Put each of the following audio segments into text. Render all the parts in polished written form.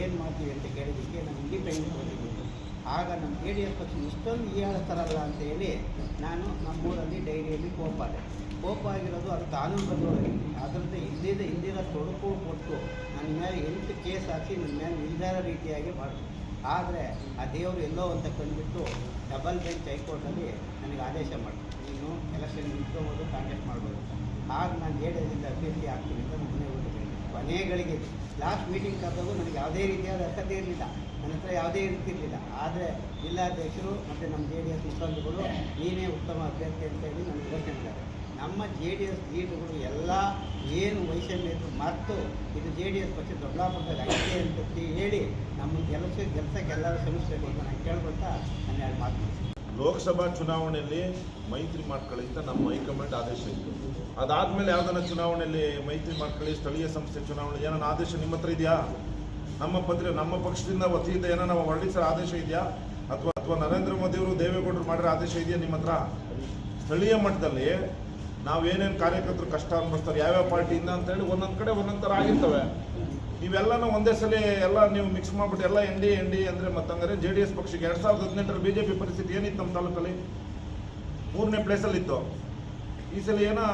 ಏನು ಮಾಡ್ತೀವಿ ಅಂತ ಕೇಳಿದ್ದಕ್ಕೆ ನಾನು ಇಂಡಿಪೆಂಡೆಂಟ್ ಬಂದಿದ್ದು. ಆಗ ನಮ್ಮ JDS ಪಕ್ಷ ಇಷ್ಟೊಂದು ಹೇಳ್ತಾರಲ್ಲ ಅಂತೇಳಿ ನಾನು ನಮ್ಮೂರಲ್ಲಿ ಡೈರಿಯಲ್ಲಿ ಕೋಪ ಆಗಿರೋದು ಅದು ಕಾನೂನುಬದ್ಧವಾಗಿ ಅದರದ್ದು ಹಿಂದಿನ ತೊಡಕು ಕೊಟ್ಟು ನನ್ನ ಮೇಲೆ 8 ಕೇಸ್ ಹಾಕಿ ನನ್ನ ಮೇಲೆ ನಿರ್ಧಾರ ರೀತಿಯಾಗಿ ಮಾಡಿದ್ರು. ಆದರೆ ಆ ದೇವರು ಎಲ್ಲೋ ಅಂತ ಕಂಡುಬಿಟ್ಟು ಡಬಲ್ ಬೆಂಚ್ ಹೈಕೋರ್ಟಲ್ಲಿ ನನಗೆ ಆದೇಶ ಮಾಡಿದ್ರು, ನೀನು ಎಲೆಕ್ಷನ್ ನಿಂತ್ಕೋಬೋದು, ಕಾಂಟೆಸ್ಟ್ ಮಾಡ್ಬೋದು. ಆಗ ನಾನು JDSದಿಂದ ಅಭ್ಯರ್ಥಿ ಆಗ್ತೀನಿ ಅಂತ ನನ್ನ ಕೊನೆಗಳಿಗೆ ಲಾಸ್ಟ್ ಮೀಟಿಂಗ್ ಕರೆದಾಗ ನನಗೆ ಯಾವುದೇ ರೀತಿಯಾದ ಅರ್ಹತೆ ಇರಲಿಲ್ಲ, ನನ್ನ ಹತ್ರ ಯಾವುದೇ ಇರ್ತಿರಲಿಲ್ಲ. ಆದರೆ ಜಿಲ್ಲಾಧ್ಯಕ್ಷರು ಮತ್ತು ನಮ್ಮ JDS ಮುಖಂಡರುಗಳು ನೀನೇ ಉತ್ತಮ ಅಭ್ಯರ್ಥಿ ಅಂತೇಳಿ ನನಗೆ ಘೋಷಣೆ ಮಾಡಿದ್ದಾರೆ. ನಮ್ಮ JDS ಲೀಡರ್ಗಳು ಎಲ್ಲ ಏನು ವೈಷಮ್ಯ ಇದ್ರು ಮತ್ತು ಇದು JDS ಪಕ್ಷ ದೊಡ್ಡಬಳ್ಳಾಪುರದಾಗ ಆಗಿದೆ ಅಂತ ಹೇಳಿ ನಮ್ಮ ಕೆಲಸಕ್ಕೆಲ್ಲರೂ ಶ್ರಮಿಸಬೇಕು ಅಂತ ನಾನು ಕೇಳ್ಕೊಳ್ತಾ ನಾನು 2 ಮಾತು. ಲೋಕಸಭಾ ಚುನಾವಣೆಯಲ್ಲಿ ಮೈತ್ರಿ ಮಾಡ್ಕೊಳ್ಳಿ ಅಂತ ನಮ್ಮ ಹೈಕಮಾಂಡ್ ಆದೇಶ ಇತ್ತು. ಅದಾದಮೇಲೆ ಯಾವುದನ್ನ ಚುನಾವಣೆಯಲ್ಲಿ ಮೈತ್ರಿ ಮಾಡ್ಕೊಳ್ಳಿ, ಸ್ಥಳೀಯ ಸಂಸ್ಥೆ ಚುನಾವಣೆ ಏನನ್ನ ಆದೇಶ ನಿಮ್ಮ ಹತ್ರ ಇದೆಯಾ? ನಮ್ಮ ಪಕ್ಷದಿಂದ ವತಿಯಿಂದ ಏನೋ ನಾವು ಹೊರಡಿಸೋ ಆದೇಶ ಇದೆಯಾ? ಅಥವಾ ನರೇಂದ್ರ ಮೋದಿ ಅವರು ದೇವೇಗೌಡರು ಮಾಡಿರೋ ಆದೇಶ ಇದೆಯಾ ನಿಮ್ಮ ಹತ್ರ? ಸ್ಥಳೀಯ ಮಟ್ಟದಲ್ಲಿ ನಾವೇನೇನು ಕಾರ್ಯಕರ್ತರು ಕಷ್ಟ ಅನುಭವಿಸ್ತಾರೆ ಯಾವ್ಯಾವ ಪಾರ್ಟಿಯಿಂದ ಅಂತೇಳಿ ಒಂದೊಂದು ಕಡೆ ಒಂದೊಂದು ಥರ ಆಗಿರ್ತವೆ. ಇವೆಲ್ಲನೂ ಒಂದೇ ಸಲ ಎಲ್ಲ ನೀವು ಮಿಕ್ಸ್ ಮಾಡಿಬಿಟ್ಟು ಎಲ್ಲ ಎನ್ ಡಿ ಅಂದರೆ ಮತ್ತಂದರೆ JDS ಪಕ್ಷಕ್ಕೆ 2018 BJP ಪರಿಸ್ಥಿತಿ ಏನಿತ್ತು ನಮ್ಮ ತಾಲೂಕಲ್ಲಿ? 3ನೇ ಪ್ಲೇಸಲ್ಲಿತ್ತು. ಈ ಸಲ ಏನೋ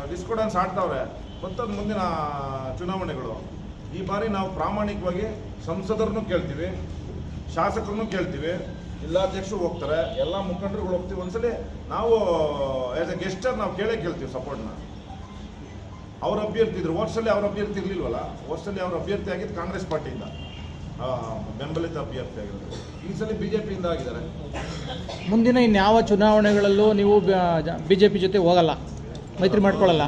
ಡಿಸ್ಕೋಡೆನ್ಸ್ ಆಡ್ತಾವ್ರೆ. ಮತ್ತೊಂದು ಮುಂದಿನ ಚುನಾವಣೆಗಳು. ಈ ಬಾರಿ ನಾವು ಪ್ರಾಮಾಣಿಕವಾಗಿ ಸಂಸದರನ್ನು ಕೇಳ್ತೀವಿ, ಶಾಸಕರನ್ನು ಕೇಳ್ತೀವಿ, ಜಿಲ್ಲಾಧ್ಯಕ್ಷರು ಹೋಗ್ತಾರೆ, ಎಲ್ಲ ಮುಖಂಡರುಗಳು ಹೋಗ್ತೀವಿ. ಒಂದ್ಸಲಿ ನಾವು ಆ್ಯಸ್ ಎ ಗೆಸ್ಟರ್ ನಾವು ಕೇಳ್ತೀವಿ ಸಪೋರ್ಟ್ನ. ಅವ್ರ ಅಭ್ಯರ್ಥಿ ಇದ್ರು, ವರ್ಷದಲ್ಲಿ ಅವ್ರ ಅಭ್ಯರ್ಥಿ ಇರಲಿಲ್ವಲ್ಲ, ವರ್ಷದಲ್ಲಿ ಅವ್ರ ಅಭ್ಯರ್ಥಿ ಆಗಿದ್ದು ಕಾಂಗ್ರೆಸ್ ಪಾರ್ಟಿಯಿಂದ ಬೆಂಬಲಿತ ಅಭ್ಯರ್ಥಿ ಆಗಿರೋದು. ಈ ಸಲ BJPಯಿಂದ ಆಗಿದ್ದಾರೆ. ಮುಂದಿನ ಇನ್ಯಾವ ಚುನಾವಣೆಗಳಲ್ಲೂ ನೀವು BJP ಜೊತೆ ಹೋಗಲ್ಲ, ಮೈತ್ರಿ ಮಾಡ್ಕೊಳ್ಳಲ್ಲ?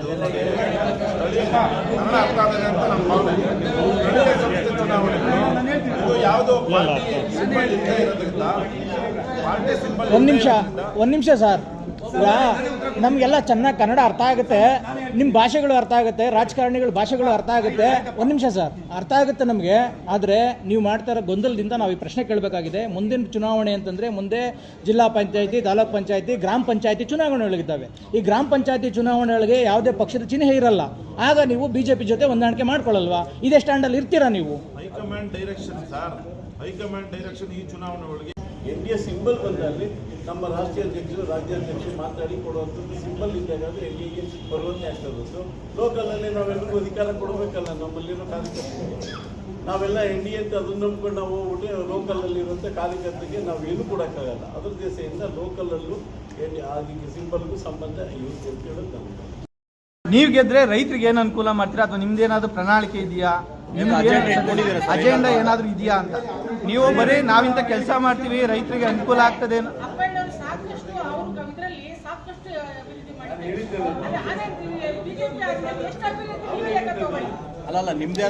ಕನ್ನಡ ಅರ್ಥ ಆಗಿದೆ ಅಂತ ನಮ್ಮ ಭಾವನೆ. ಸ್ಥಳೀಯ ಸಂಸ್ಥೆ ಚುನಾವಣೆಗಳು ಇದು ಯಾವುದೋ ಪಾರ್ಟಿ ಸಿಂಬಲ್ ಇಲ್ಲದೆ ಇರೋದ್ರಿಂದ ಪಾರ್ಟಿ ಸಿಂಬಲ್ ಒಂದು ನಿಮಿಷ ಸರ್, ನಮಗೆಲ್ಲ ಚೆನ್ನಾಗಿ ಕನ್ನಡ ಅರ್ಥ ಆಗುತ್ತೆ, ನಿಮ್ಮ ಭಾಷೆಗಳು ಅರ್ಥ ಆಗುತ್ತೆ, ರಾಜಕಾರಣಿಗಳ ಭಾಷೆಗಳು ಅರ್ಥ ಆಗುತ್ತೆ. ಒಂದು ನಿಮಿಷ ಸರ್, ಅರ್ಥ ಆಗುತ್ತೆ ನಮಗೆ. ಆದರೆ ನೀವು ಮಾಡ್ತಾ ಇರೋ ಗೊಂದಲದಿಂದ ನಾವು ಈ ಪ್ರಶ್ನೆ ಕೇಳಬೇಕಾಗಿದೆ. ಮುಂದಿನ ಚುನಾವಣೆ ಅಂತಂದರೆ ಮುಂದೆ ಜಿಲ್ಲಾ ಪಂಚಾಯತಿ, ತಾಲೂಕ್ ಪಂಚಾಯತಿ, ಗ್ರಾಮ ಪಂಚಾಯತಿ ಚುನಾವಣೆಗಳಿದ್ದಾವೆ. ಈ ಗ್ರಾಮ ಪಂಚಾಯತಿ ಚುನಾವಣೆಗಳಿಗೆ ಯಾವುದೇ ಪಕ್ಷದ ಚಿಹ್ನೆ ಇರಲ್ಲ. ಆಗ ನೀವು BJP ಜೊತೆ ಹೊಂದಾಣಿಕೆ ಮಾಡ್ಕೊಳ್ಳಲ್ವಾ? ಇದೇ ಸ್ಟ್ಯಾಂಡಲ್ಲಿ ಇರ್ತೀರಾ ನೀವು? High command direction sir, high command direction ಈ ಚುನಾವಣೆ ಒಳಗೆ NDA ಸಿಂಬಲ್ ಬಂದಲ್ಲಿ ನಮ್ಮ ರಾಷ್ಟ್ರೀಯ ಅಧ್ಯಕ್ಷರು, ರಾಜ್ಯಾಧ್ಯಕ್ಷರು ಮಾತಾಡಿ ಕೊಡುವಂಥದ್ದು ಸಿಂಬಲ್ ಇದ್ದಾಗ NDAಗೆ ಬರುವಂತೆ ಆಗ್ತದ್ದು. ಲೋಕಲಲ್ಲಿ ನಾವೆಲ್ಲರಿಗೂ ಅಧಿಕಾರ ಕೊಡಬೇಕಲ್ಲ, ನಮ್ಮಲ್ಲಿರೋ ಕಾರ್ಯಕರ್ತರಿಗೆ. ನಾವೆಲ್ಲ NDA ಅಂತ ಅದನ್ನು ನಂಬ್ಕೊಂಡು ನಾವು ಹೋಗ್ಬಿಟ್ಟು ಲೋಕಲಲ್ಲಿರುವಂಥ ಕಾರ್ಯಕರ್ತರಿಗೆ ನಾವು ಏನು ಕೊಡೋಕ್ಕಾಗಲ್ಲ. ಅದ್ರ ದಿಸೆಯಿಂದ ಲೋಕಲಲ್ಲೂ ಅದಕ್ಕೆ ಸಿಂಬಲ್ಗೂ ಸಂಬಂಧ ಇರುತ್ತೆ ಅಂತ ಹೇಳೋದು ನಮ್ಗೆ. ನೀವು ಗೆದ್ರೆ ರೈತರಿಗೆ ಏನು ಅನುಕೂಲ ಮಾಡ್ತೀರಾ, ಅಥವಾ ನಿಮ್ದೇನಾದ್ರೂ ಪ್ರಣಾಳಿಕೆ ಇದೆಯಾ, ನಿಮ್ಗೆ ಅಜೆಂಡಾ ಏನಾದರೂ ಇದೆಯಾ ಅಂತ? ನೀವು ಬರೀ ನಾವಿಂತ ಕೆಲಸ ಮಾಡ್ತೀವಿ, ರೈತರಿಗೆ ಅನುಕೂಲ ಆಗ್ತದೆ ಅಲ್ಲ ನಿಮ್ದೇ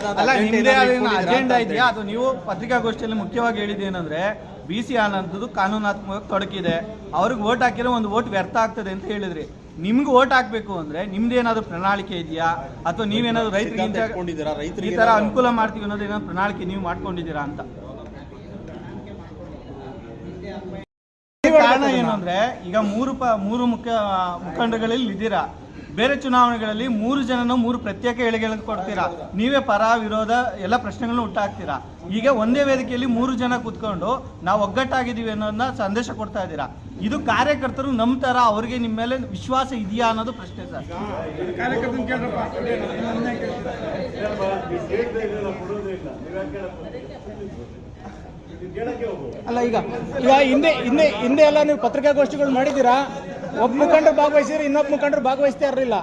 ಅಜೆಂಡಾ ಇದೆಯಾ? ಅಥವಾ ನೀವು ಪತ್ರಿಕಾಗೋಷ್ಠಿಯಲ್ಲಿ ಮುಖ್ಯವಾಗಿ ಹೇಳಿದ್ದೇನೆಂದ್ರೆ BC ಅನ್ನೋದು ಕಾನೂನಾತ್ಮಕ ತೊಡಕಿದೆ, ಅವ್ರಿಗೆ ವೋಟ್ ಹಾಕಿರೋ ಒಂದು ವೋಟ್ ವ್ಯರ್ಥ ಆಗ್ತದೆ ಅಂತ ಹೇಳಿದ್ರಿ. ನಿಮ್ಗೆ ವೋಟ್ ಹಾಕ್ಬೇಕು ಅಂದ್ರೆ ನಿಮ್ದೇನಾದ್ರು ಪ್ರಣಾಳಿಕೆ ಇದೆಯಾ, ಅಥವಾ ನೀವೇನಾದ್ರು ರೈತರಿಗೆ ಈ ತರ ಅನುಕೂಲ ಮಾಡ್ತೀವಿ ಅನ್ನೋದು ಏನಾದ್ರು ಪ್ರಣಾಳಿಕೆ ನೀವು ಮಾಡ್ಕೊಂಡಿದ್ದೀರಾ ಅಂತ? ಕಾರಣ ಏನು ಅಂದ್ರೆ ಈಗ ಮೂರು ಮುಖಂಡಗಳಲ್ಲಿ ಇದ್ದೀರಾ. ಬೇರೆ ಚುನಾವಣೆಗಳಲ್ಲಿ 3 ಜನನು 3 ಪ್ರತ್ಯೇಕ ಹೇಳಿಕೆಗಳನ್ನು ಕೊಡ್ತೀರಾ. ನೀವೇ ಪರ ವಿರೋಧ ಎಲ್ಲ ಪ್ರಶ್ನೆಗಳನ್ನ ಹುಟ್ಟಾಕ್ತೀರಾ. ಈಗ ಒಂದೇ ವೇದಿಕೆಯಲ್ಲಿ 3 ಜನ ಕೂತ್ಕೊಂಡು ನಾವು ಒಗ್ಗಟ್ಟಾಗಿದ್ದೀವಿ ಅನ್ನೋದನ್ನ ಸಂದೇಶ ಕೊಡ್ತಾ ಇದ್ದೀರಾ. ಇದು ಕಾರ್ಯಕರ್ತರು ನಂಬ್ತಾರ, ಅವ್ರಿಗೆ ನಿಮ್ಮ ಮೇಲೆ ವಿಶ್ವಾಸ ಇದೆಯಾ ಅನ್ನೋದು ಪ್ರಶ್ನೆ ಸರ್. ಅಲ್ಲ, ಈಗ ಹಿಂದೆ ಎಲ್ಲ ನೀವು ಪತ್ರಿಕಾಗೋಷ್ಠಿಗಳು ಮಾಡಿದ್ದೀರಾ, ಒಬ್ಬ ಮುಖಂಡರು ಭಾಗವಹಿಸಿದ್ರೆ ಇನ್ನೊಬ್ಬ ಮುಖಂಡರು ಭಾಗವಹಿಸ್ತಾ ಇರಲಿಲ್ಲ.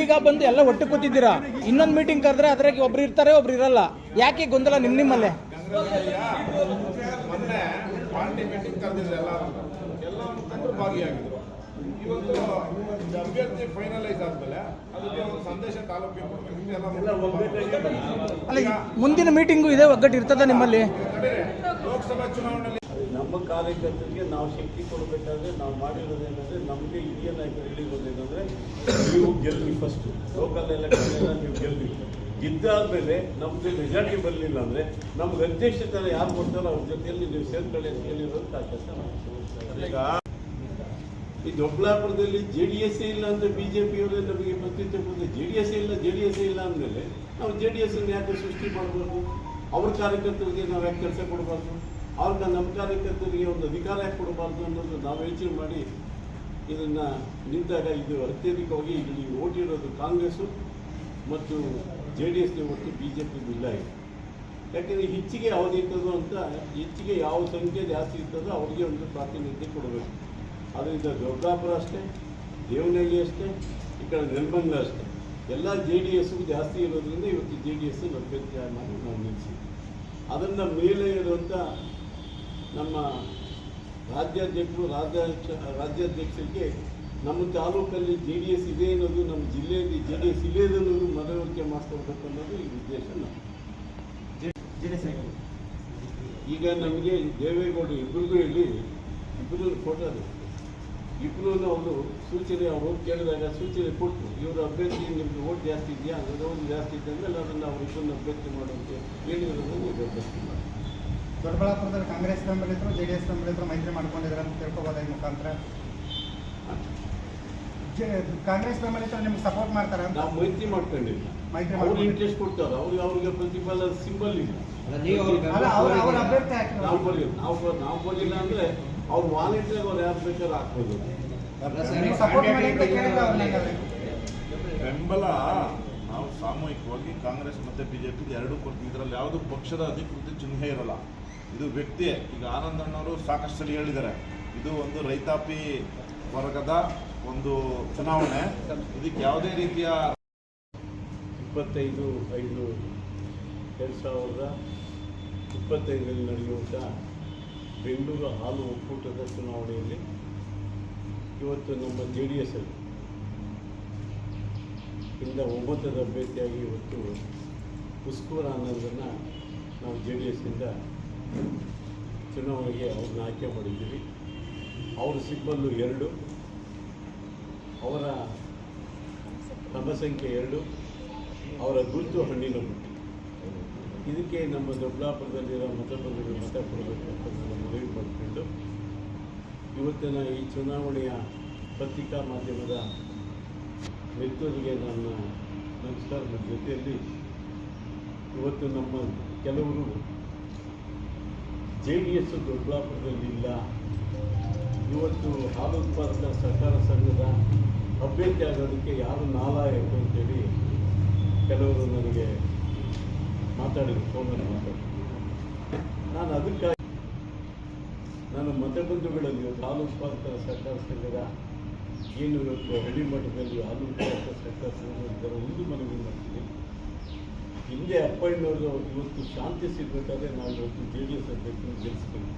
ಈಗ ಬಂದು ಎಲ್ಲ ಒಟ್ಟು ಕೂತಿದ್ದೀರಾ. ಇನ್ನೊಂದು ಮೀಟಿಂಗ್ ಕರೆದ್ರೆ ಅದ್ರಾಗೆ ಒಬ್ರು ಇರ್ತಾರೆ, ಒಬ್ರು ಇರಲ್ಲ. ಯಾಕೆ ಗೊಂದಲ ನಿಮ್ಮಲ್ಲೇ? ಮೊನ್ನೆ ಪಾರ್ಟಿ ಮೀಟಿಂಗ್ ಕರೆದಿದ್ರು, ಎಲ್ಲ ಮುಖಂಡರು ಭಾಗಿಯಾಗಿದ್ರು. ಇವತ್ತು ಅಭ್ಯರ್ಥಿ ಫೈನಲೈಸ್ ಆದ್ಮೇಲೆ ಅದಕ್ಕೆ ಒಂದು ಸಂದೇಶ ತಾಲೂಕಿಗೆ ಅಲ್ಲ, ಮುಂದಿನ ಮೀಟಿಂಗು ಇದೆ, ಒಗ್ಗಟ್ಟು ಇರ್ತದ ನಿಮ್ಮಲ್ಲಿ? ಲೋಕಸಭಾ ಚುನಾವಣೆಯಲ್ಲಿ ನಮ್ಮ ಕಾರ್ಯಕರ್ತರಿಗೆ ನಾವು ಶಕ್ತಿ ಕೊಡಬೇಕಾದ್ರೆ ನಾವು ಮಾಡಿರೋದೇನೆಂದರೆ, ನಮಗೆ ಹಿರಿಯ ನಾಯಕರು ಹೇಳಿರೋದೇನೆಂದರೆ, ನೀವು ಗೆಲ್ಲಿ ಫಸ್ಟು ಲೋಕಲ್ ಎಲೆಕ್ಷನ್ ಎಲ್ಲ ನೀವು ಗೆಲ್ಲಿ. ಗೆದ್ದಾದ್ಮೇಲೆ ನಮ್ದು ಮೆಜಾರಿಟಿ ಬರಲಿಲ್ಲ ಅಂದರೆ ನಮ್ಗೆ ಅಧ್ಯಕ್ಷತೆ ಯಾರು ಕೊಡ್ತಾರೋ ಅವ್ರ ಜೊತೆಯಲ್ಲಿ ನೀವು ಸೇರ್ಕೊಳ್ಳಿ ಅಂತ ಹೇಳಿರೋದು ಕಾರ್ಯಕರ್ತ. ಈಗ ಈ ದೊಡ್ಡಬಳ್ಳಾಪುರದಲ್ಲಿ JDS ಇಲ್ಲ ಅಂತ BJಪಿಯವರೇ ನಮಗೆ ಪ್ರತಿಷ್ಠೆ ಕೊಡಲಿ. JDS ಇಲ್ಲ ಅಂದಮೇಲೆ ನಾವು JDS ಯಾಕೆ ಸೃಷ್ಟಿ ಮಾಡಬಾರ್ದು? ಅವ್ರ ಕಾರ್ಯಕರ್ತರಿಗೆ ನಾವು ಯಾಕೆ ಕೆಲಸ ಕೊಡಬಾರ್ದು, ಅವ್ರಿಗೆ ನಮ್ಮ ಕಾರ್ಯಕರ್ತರಿಗೆ ಒಂದು ಅಧಿಕಾರ ಯಾಕೆ ಕೊಡಬಾರ್ದು ಅನ್ನೋದು ನಾವು ಯೋಚನೆ ಮಾಡಿ ಇದನ್ನು ನಿಂತಾಗ ಇದು ಅತ್ಯಧಿಕವಾಗಿ ಇಲ್ಲಿ ಓಟ್ ಇರೋದು ಕಾಂಗ್ರೆಸ್ಸು ಮತ್ತು JDS ಹೊರತು BJP ಇಲ್ಲ ಇದೆ. ಯಾಕೆಂದರೆ ಹೆಚ್ಚಿಗೆ ಯಾವುದು ಇರ್ತದೋ ಅಂತ ಹೆಚ್ಚಿಗೆ ಯಾವ ಸಂಖ್ಯೆ ಜಾಸ್ತಿ ಇರ್ತದೋ ಅವ್ರಿಗೆ ಒಂದು ಪ್ರಾತಿನಿಧ್ಯ ಕೊಡಬೇಕು. ಅದರಿಂದ ದೊಡ್ಡಾಪುರ ಅಷ್ಟೇ, ದೇವನಹಳ್ಳಿ ಅಷ್ಟೇ, ಈ ಕಡೆ ನೆಲಮಂಗಲ ಅಷ್ಟೇ ಎಲ್ಲ JDS ಜಾಸ್ತಿ ಇರೋದ್ರಿಂದ ಇವತ್ತು JDS ಅಭ್ಯರ್ಥಿ ಮಾಡಿ ನಾವು ನಿಲ್ಲಿಸಿದ್ವಿ. ಅದನ್ನು ಮೇಲೆ ಇರುವಂಥ ನಮ್ಮ ರಾಜ್ಯಾಧ್ಯಕ್ಷರು ರಾಜ್ಯಾಧ್ಯಕ್ಷರಿಗೆ ನಮ್ಮ ತಾಲೂಕಲ್ಲಿ JDS ಇದೆ ಅನ್ನೋದು, ನಮ್ಮ ಜಿಲ್ಲೆಯಲ್ಲಿ JDS ಇದೆ ಅನ್ನೋದು ಮನವರಿಕೆ ಮಾಡಿಕೊಡ್ಬೇಕು ಅನ್ನೋದು ಈ ಉದ್ದೇಶ. ಈಗ ನಮಗೆ ದೇವೇಗೌಡರು ಇಬ್ಬರಿಗೂ ಹೇಳಿ ಇಬ್ಬರು ಫೋಟೋ ಇಬ್ಬರು ಅವರು ಸೂಚನೆ ಅವರು ಕೇಳಿದಾಗ ಸೂಚನೆ ಕೊಟ್ಟರು, ಇವರು ಅಭ್ಯರ್ಥಿ ನಿಮ್ಗೆ ಓಟ್ ಜಾಸ್ತಿ ಇದೆಯಾ, ಓಟ್ ಜಾಸ್ತಿ ಇದೆ ಅಂದರೆ ಅದನ್ನು ಅವ್ರು ಇಬ್ಬರನ್ನ ಅಭ್ಯರ್ಥಿ ಮಾಡುವಂತೆ ಹೇಳಿರೋದನ್ನು ಇದು ಅಭ್ಯರ್ಥಿ ಮಾಡಿ. ದೊಡ್ಡಬಳ್ಳಾಪುರದಲ್ಲಿ ಕಾಂಗ್ರೆಸ್ ಬೆಂಬಲಿತರು JDS ಬೆಂಬಲಿತರು ಮೈತ್ರಿ ಮಾಡ್ಕೊಂಡಿದ್ದಾರೆ ಅಂತ ತಿಳ್ಕೊಬೋದ ಈ ಮುಖಾಂತರ? ಕಾಂಗ್ರೆಸ್ ಬೆಂಬಲಿತರು ನಿಮ್ಗೆ ಸಪೋರ್ಟ್ ಮಾಡ್ತಾರೆ ಅಂತ? ನಾವು ಮೈತ್ರಿ ಮಾಡ್ಕೊಂಡಿಲ್ಲ, ಅವ್ರು ಇಂಟ್ರೆಸ್ಟ್ ಕೊಡ್ತಾರೆ, ಅವ್ರಿಗೆ ಪ್ರತಿಫಲ ಸಿಂಬಲ್ ಇಲ್ಲ. ಅವ್ರ ಅಭ್ಯರ್ಥಿ ಹಾಕಿದ್ರು. ನಾವು ಬರಲಿಲ್ಲ ಅಂದರೆ ಅವ್ರು ವಾಲಂಟಿಯರ್ ಅವ್ರು ಯಾರು ಬೇಕಾದ್ರೂ ಹಾಕ್ಬೋದು. ಸಪೋರ್ಟ್ ಮಾಡಿ ಅಂತ ಕೇಳಿಲ್ಲ ಅವ್ರನ್ನ. ಬೆಂಬಲ ನಾವು ಸಾಮೂಹಿಕವಾಗಿ ಕಾಂಗ್ರೆಸ್ ಮತ್ತು BJP ಎರಡೂ ಕೊಡ್ತೀವಿ. ಇದರಲ್ಲಿ ಯಾವುದು ಪಕ್ಷದ ಅಧಿಕೃತ ಚಿಹ್ನೆ ಇರೋಲ್ಲ, ಇದು ವ್ಯಕ್ತಿಯೇ. ಈಗ ಆನಂದಣ್ಣವರು ಸಾಕಷ್ಟು ಸಲ ಹೇಳಿದ್ದಾರೆ, ಇದು ಒಂದು ರೈತಾಪಿ ವರ್ಗದ ಒಂದು ಚುನಾವಣೆ, ಇದಕ್ಕೆ ಯಾವುದೇ ರೀತಿಯ 25/5/2025 ನಡೆಯುವಂಥ ಬೆಂಗಳೂರು ಹಾಲು ಒಕ್ಕೂಟದ ಚುನಾವಣೆಯಲ್ಲಿ ಇವತ್ತು ನಮ್ಮ JDS ಇಂದ ಒಮ್ಮತದ ಅಭ್ಯರ್ಥಿಯಾಗಿ ಇವತ್ತು ಪುಷ್ಕೂರ ಅನ್ನೋದನ್ನು ನಾವು JDS ಇಂದ ಚುನಾವಣೆಗೆ ಅವ್ರನ್ನ ಆಯ್ಕೆ ಮಾಡಿದ್ದೀವಿ. ಅವ್ರ ಸಿಬ್ಬಲ್ಲು 2, ಅವರ ಕ್ರಮ ಸಂಖ್ಯೆ 2, ಅವರ ಗುರುತು ಹಣ್ಣಿನ ಗುರುತು. ಇದಕ್ಕೆ ನಮ್ಮ ದೊಡ್ಡಬಳ್ಳಾಪುರದಲ್ಲಿರೋ ಮತಬಂಧುಗಳು ಮತ ಕೊಡಬೇಕು ಅಂತ ನಾನು ಮನವಿ ಮಾಡಿಕೊಂಡು ಇವತ್ತಿನ ಈ ಚುನಾವಣೆಯ ಪತ್ರಿಕಾ ಮಾಧ್ಯಮದ ಮಿತ್ರರಿಗೆ ನನ್ನ ನಮಸ್ಕಾರದ ಜೊತೆಯಲ್ಲಿ ಇವತ್ತು ನಮ್ಮ ಕೆಲವರು JDS ದೊಡ್ಡಬಳ್ಳಾಪುರದಲ್ಲಿ ಇಲ್ಲ, ಇವತ್ತು ಹಾಲು ಉತ್ಪಾದಕರ ಸಹಕಾರ ಸಂಘದ ಅಭ್ಯರ್ಥಿ ಆಗೋದಕ್ಕೆ ಯಾರು ನಾಲಾಯಕ ಅಂತೇಳಿ ಕೆಲವರು ನನಗೆ ಮಾತಾಡಿದ್ರು, ಫೋನಲ್ಲಿ ಮಾತಾಡಿ. ನಾನು ಅದಕ್ಕಾಗಿ ನಾನು ಮತಬಂಧುಗಳಲ್ಲಿ ಹಾಲು ಉತ್ಪಾದಕರ ಸಹಕಾರ ಸಂಘದ ಏನು ಇವತ್ತು ಹಳ್ಳಿ ಮಟ್ಟದಲ್ಲಿ ಹಾಲು ಉತ್ಪಾದಕರ ಸಹಕಾರ ಸಂಘದ ಒಂದು ಮನವಿ ಮಾಡ್ತೀನಿ. ಹಿಂದೆ ಅಪ್ಪಣ್ಣವರು ಇವತ್ತು ಶಾಂತಿ ಸಿಗಬೇಕಾದ್ರೆ ನಾವು ಇವತ್ತು JDS ಅಭ್ಯರ್ಥಿನ ಗೆಲ್ಲಿಸ್ತೀವಿ.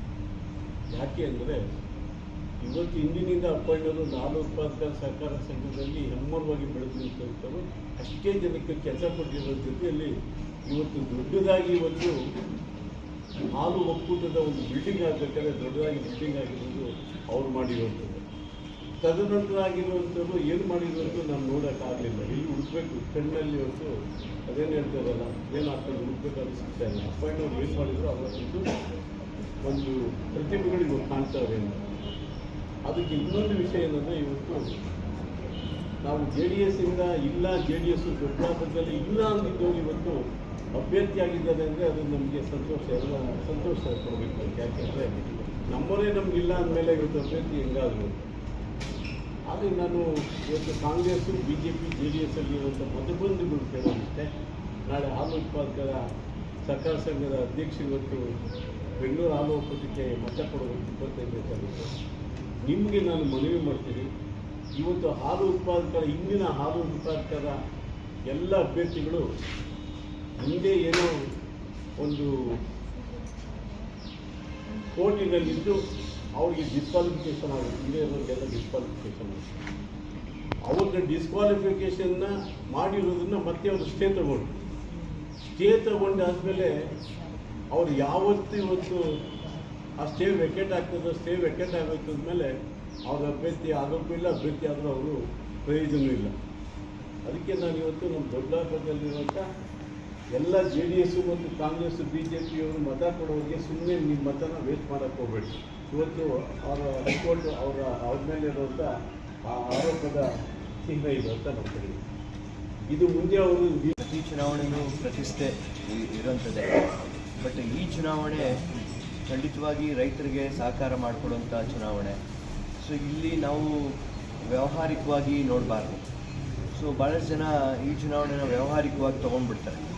ಯಾಕೆ ಅಂದರೆ ಇವತ್ತು ಇಂದಿನಿಂದ ಅಪ್ಪಣ್ಣವರು ಹಾಲು ಉತ್ಪಾದಕರ ಸಹಕಾರ ಸಂಘದಲ್ಲಿ ಹೆಮ್ಮರವಾಗಿ ಬೆಳೆದು ನಿಂತವರು, ಅಷ್ಟೇ ಜನಕ್ಕೆ ಕೆಲಸ ಕೊಟ್ಟಿರೋ ಜೊತೆಯಲ್ಲಿ ಇವತ್ತು ದೊಡ್ಡದಾಗಿ ಇವತ್ತು ಹಾಲು ಒಕ್ಕೂಟದ ಒಂದು ಬಿಲ್ಡಿಂಗ್ ಆಗಬೇಕಾದ್ರೆ ದೊಡ್ಡದಾಗಿ ಬಿಲ್ಡಿಂಗ್ ಆಗಿರೋದು ಅವ್ರು ಮಾಡಿರುವಂಥದ್ದು. ತದನಂತರ ಆಗಿರುವಂಥದ್ದು ಏನು ಮಾಡಿರುವಂಥದ್ದು ನಾನು ನೋಡೋಕ್ಕಾಗಲಿಲ್ಲ, ಇಲ್ಲಿ ಹುಡುಕ್ಬೇಕು ಕಣ್ಣಲ್ಲಿ ಇವತ್ತು ಅದೇನು ಹೇಳ್ತಾರಲ್ಲ, ಏನು ಹಾಕೊಂಡು ಹುಡುಕ್ಬೇಕಾದ್ರೂ ಸಿಗ್ತಾ ಇಲ್ಲ. ಅಪ್ಪಣ್ಣವ್ರು ಏನು ಮಾಡಿದ್ರು ಅವರ ಒಂದು ಪ್ರತಿಭೆಗಳು ಇವಾಗ ಕಾಣ್ತಾವೆ. ಅದಕ್ಕೆ ಇನ್ನೊಂದು ವಿಷಯ ಏನಂದರೆ ಇವತ್ತು ನಾವು JDS ಇಂದ ಇಲ್ಲ, JDS ದೊಡ್ಡಬಳ್ಳಾಪುರದಲ್ಲಿ ಇಲ್ಲ ಅಂದಿದ್ದವರು ಇವತ್ತು ಅಭ್ಯರ್ಥಿಯಾಗಿದ್ದಾರೆ ಅಂದರೆ ಅದು ನಮಗೆ ಸಂತೋಷ, ಎಲ್ಲ ಸಂತೋಷ ಕೊಡಬೇಕು. ಯಾಕೆಂದರೆ ನಮ್ಮವರೇ ನಮಗಿಲ್ಲ ಅಂದಮೇಲೆ ಇವತ್ತು ಅಭ್ಯರ್ಥಿ ಹೆಂಗಾದ್ರು. ಆದರೆ ನಾನು ಇವತ್ತು ಕಾಂಗ್ರೆಸ್ಸು BJP JDS ಅಲ್ಲಿರುವಂಥ ಮತಬಂಧುಗಳು ಕೇಳೋದಿಷ್ಟೇ, ನಾಳೆ ಹಾಲು ಉತ್ಪಾದಕರ ಸಹಕಾರ ಸಂಘದ ಅಧ್ಯಕ್ಷರು ಇವತ್ತು ಬೆಂಗಳೂರು ಹಾಲು ಒಕ್ಕೂಟಕ್ಕೆ ಮತ ಕೊಡಬೇಕು 25 ತಾರೀಕು. ನಿಮಗೆ ನಾನು ಮನವಿ ಮಾಡ್ತೀನಿ, ಇವತ್ತು ಹಾಲು ಉತ್ಪಾದಕರ ಇಂದಿನ ಹಾಲು ಉತ್ಪಾದಕರ ಎಲ್ಲ ಅಭ್ಯರ್ಥಿಗಳು ಹಿಂದೆ ಏನೋ ಒಂದು ಕೋರ್ಟಿನಲ್ಲಿದ್ದು ಅವ್ರಿಗೆ ಡಿಸ್ಕ್ವಾಲಿಫಿಕೇಷನ್ ಆಗುತ್ತೆ, ಹಿಂದೆ ಇರೋರಿಗೆಲ್ಲ ಡಿಸ್ಕ್ವಾಲಿಫಿಕೇಷನ್ ಆಗುತ್ತೆ. ಅವ್ರಿಗೆ ಡಿಸ್ಕ್ವಾಲಿಫಿಕೇಷನ್ನ ಮಾಡಿರೋದನ್ನ ಮತ್ತೆ ಅವರು ಸ್ಟೇ ತಗೊಂಡಾದ್ಮೇಲೆ ಅವ್ರು ಯಾವತ್ತು ಇವತ್ತು ಆ ಸ್ಟೇ ವೆಕೆಟ್ ಆಗ್ತದೋ, ಸ್ಟೇ ವೆಕೆಟ್ ಆಗೋದ್ಮೇಲೆ ಅವ್ರ ಅಭ್ಯರ್ಥಿ ಆಗೋಕ್ಕೂ ಇಲ್ಲ, ಅಭ್ಯರ್ಥಿ ಆದರೂ ಅವರು ಪ್ರಯೋಜನ ಇಲ್ಲ. ಅದಕ್ಕೆ ನಾನು ಇವತ್ತು ನಮ್ಮ ದೊಡ್ಡಬಳ್ಳಾಪುರದಲ್ಲಿರುವಂಥ ಎಲ್ಲ JDS ಮತ್ತು ಕಾಂಗ್ರೆಸ್ BJP ಅವರು ಮತ ಕೊಡೋರಿಗೆ ಸುಮ್ಮನೆ ನಿಮ್ಮ ಮತನ ವೇಸ್ಟ್ ಮಾಡೋಕ್ಕೆ ಹೋಗಬೇಡಿ. ಇವತ್ತು ಅವರ ಹೈಕೋರ್ಟ್ ಅವ್ರ ಮೇಲೆ ಇರುವಂಥ ಆ ಆರೋಪದ ಚಿಹ್ನೆ ಇದೆ ಅಂತ ನಮ್ಮ ಕಡೆ. ಇದು ಮುಂದೆ ಅವರು ಪ್ರತಿ ಚುನಾವಣೆಯೂ ಪ್ರತಿಷ್ಠೆ ಇರುವಂಥದ್ದೇ. ಚುನಾವಣೆ ಖಂಡಿತವಾಗಿ ರೈತರಿಗೆ ಸಹಕಾರ ಮಾಡಿಕೊಡುವಂಥ ಚುನಾವಣೆ. ಸೊ ಇಲ್ಲಿ ನಾವು ವ್ಯಾವಹಾರಿಕವಾಗಿ ನೋಡಬಾರ್ದು. ಸೊ ಭಾಳಷ್ಟು ಜನ ಈ ಚುನಾವಣೆನ ವ್ಯಾವಹಾರಿಕವಾಗಿ ತೊಗೊಂಡ್ಬಿಡ್ತಾರೆ.